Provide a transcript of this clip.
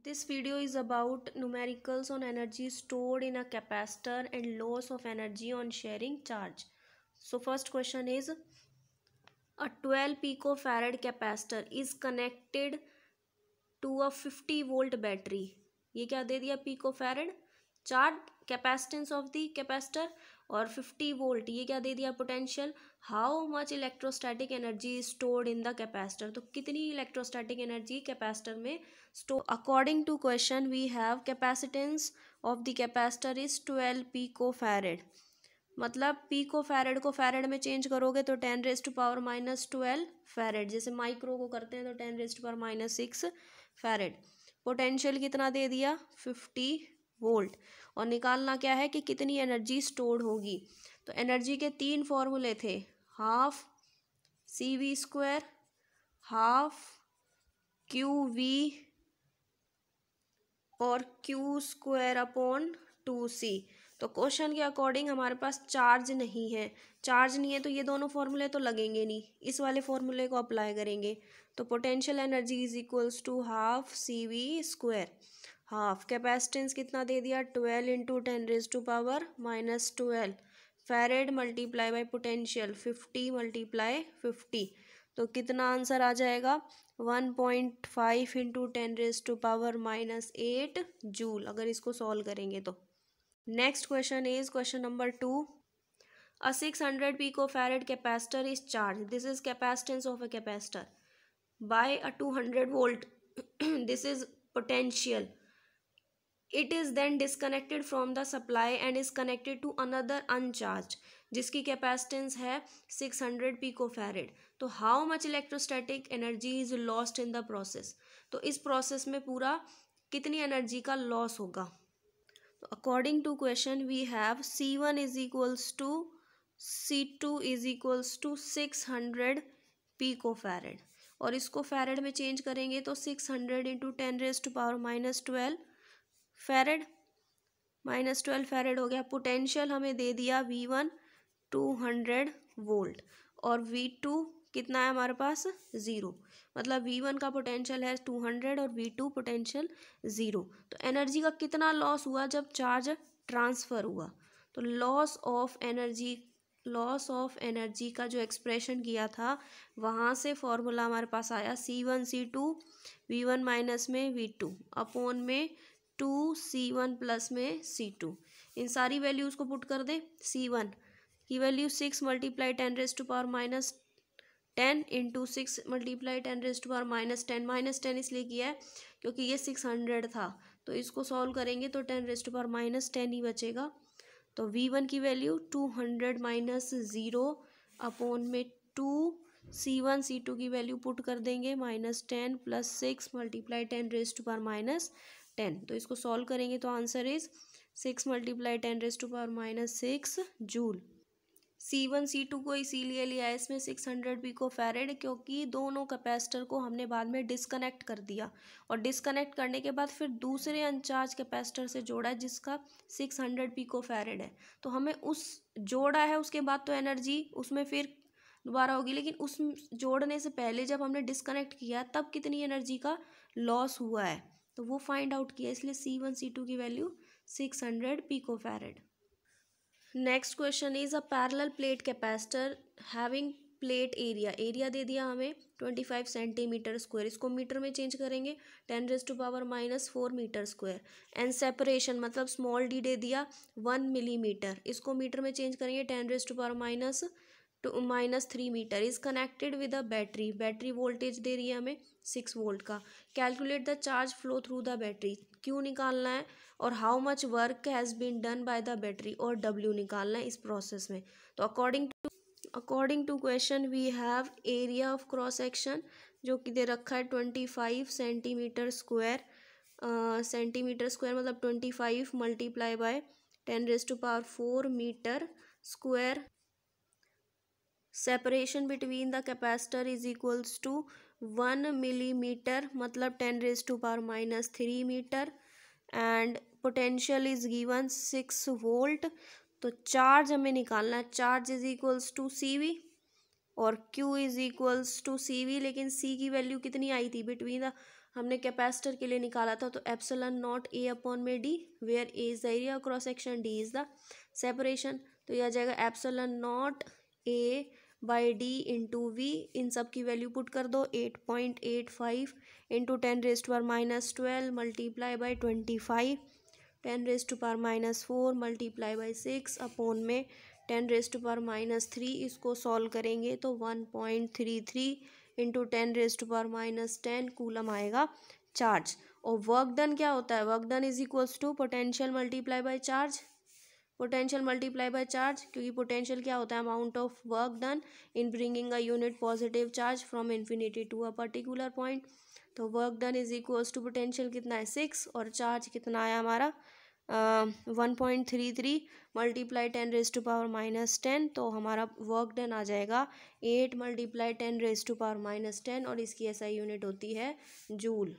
This video is about numericals on energy stored in a capacitor and loss of energy on sharing charge. So first question is, a 12 picofarad capacitor is connected to a 50 volt battery. ये क्या दे दिया picofarad, charge capacitance of the capacitor, और 50 volt ये क्या दे दिया potential. How much electrostatic energy stored in the capacitor, तो कितनी इलेक्ट्रोस्टैटिक एनर्जी कैपेसिटर में store. According to question we have capacitance of the capacitor is 12 picofarad. मतलब picofarad को फैरेड में चेंज करोगे तो 10⁻⁻12 फैरेड. जैसे माइक्रो को करते हैं तो 10⁻⁻6 फैरेड. पोटेंशियल कितना दे दिया 50 वोल्ट. और निकालना क्या है कि कितनी एनर्जी स्टोर्ड होगी. तो एनर्जी के तीन फॉर्मूले थे, हाफ CV², हाफ QV और Q²/2C. तो क्वेश्चन के अकॉर्डिंग हमारे पास चार्ज नहीं है. चार्ज नहीं है तो ये दोनों फॉर्मूले तो लगेंगे नहीं, इस वाले फॉर्मूले को अप्लाई करेंगे. तो potential energy is equals to half CV². Half capacitance कितना दे दिया 12 × 10⁻⁻12 फैरेड मल्टीप्लाई बाई पोटेंशियल 50 × 50. तो कितना आंसर आ जाएगा 1.5 × 10⁻⁻8 जूल, अगर इसको सॉल्व करेंगे तो. Next question is question number 2. A 600 picofarad capacitor is charged. This is capacitance of a capacitor by a 200 volt. This is potential. It is then disconnected from the supply and is connected to another uncharged जिसकी capacitance है 600 picofarad. तो how much electrostatic energy is lost in the process. तो इस process में पूरा कितनी energy का loss होगा. तो according to question we have C1 is equals to C2 is equals to 600 picofarad. और इसको फैरेड में चेंज करेंगे तो 600 × 10⁻⁻12 फैरेड -12 फैरेड हो गया. पोटेंशियल हमें दे दिया V1 200 वोल्ट और V2 कितना है हमारे पास 0. मतलब V1 का पोटेंशियल है 200 और V2 पोटेंशियल 0. तो एनर्जी का कितना लॉस हुआ जब चार्ज ट्रांसफ़र हुआ. तो लॉस ऑफ एनर्जी का जो एक्सप्रेशन किया था वहाँ से फॉर्मूला हमारे पास आया C1 C2 V1 माइनस में V2 अपॉन में 2C1 प्लस में C2. इन सारी वैल्यूज़ को पुट कर दे. C1 की वैल्यू 6 × 10⁻⁻10 इंटू 6 × 10⁻10 -10 इसलिए किया है क्योंकि ये 600 था. तो इसको सॉल्व करेंगे तो 10⁻10 ही बचेगा. तो V1 की वैल्यू 200 - 0 अपॉन में 2 C1 C2 की वैल्यू पुट कर देंगे -10 + 6 × 10⁻10. तो इसको सॉल्व करेंगे तो answer is 6 × 10⁻6 joule. C1 C2 को इसीलिए लिया है इसमें 600 पिकोफैरेड क्योंकि दोनों कैपेसिटर को हमने बाद में डिस्कनेक्ट कर दिया और डिस्कनेक्ट करने के बाद फिर दूसरे अनचार्ज कैपेसिटर से जोड़ा है जिसका 600 पिकोफैरेड है. तो हमें उस जोड़ा है उसके बाद तो एनर्जी उसमें फिर दोबारा होगी, लेकिन उस जोड़ने से पहले जब हमने डिस्कनेक्ट किया तब कितनी एनर्जी का लॉस हुआ है तो वो फाइंड आउट किया, इसलिए C1 C2 की value 600 picofarad. Next question is a parallel plate capacitor having plate area दे दिया हमें 25 सेंटीमीटर स्क्वायर. इसको मीटर में चेंज करेंगे 10⁻⁻4 मीटर स्क्वायर. एंड सेपरेशन मतलब स्मॉल d दे दिया 1 मिलीमीटर. इसको मीटर में चेंज करेंगे 10⁻⁻3 metre. Is connected with a battery voltage दे रही है हमें 6 वोल्ट का. Calculate the charge flow through the battery, क्यों निकालना है और how much work has been done by the battery और W निकालना है इस प्रोसेस में. तो according to question we have area of cross section जो कि दे रखा है 25 सेंटीमीटर स्क्वायर. मतलब 25 multiply by 10⁻4 metre square. Separation between the capacitor is equals to 1 millimetre मतलब 10⁻3 metre. And potential is given 6 volt. तो चार्ज हमें निकालना है. Charge is equals to CV और Q is equals to CV, लेकिन C की value कितनी आई थी बिटवीन द हमने कैपेसिटर के लिए निकाला था, तो एप्सिलॉन नॉट ए अपॉन में D, where A is the area cross section, D is the separation. तो यह आ जाएगा epsilon naught A by D into V. इन सब की वैल्यू पुट कर दो, 8.85 into 10⁻⁻12 multiply by 25, 10⁻⁻4 multiply by 6 upon में 10⁻⁻3। इसको सॉल्व करेंगे तो 1.33 इंटू 10⁻⁻10 कूलम आएगा चार्ज। और वर्क डन क्या होता है, work done is equals to potential multiply by charge, potential multiply by charge, क्योंकि पोटेंशियल क्या होता है, amount of work done in bringing a unit positive charge from infinity to a particular point. तो work done is equals to potential कितना है 6, और charge कितना आया हमारा 1.33 मल्टीप्लाई 10⁻⁻10। तो हमारा वर्क डन आ जाएगा 8 मल्टीप्लाई 10⁻⁻10, और इसकी एसआई यूनिट होती है जूल।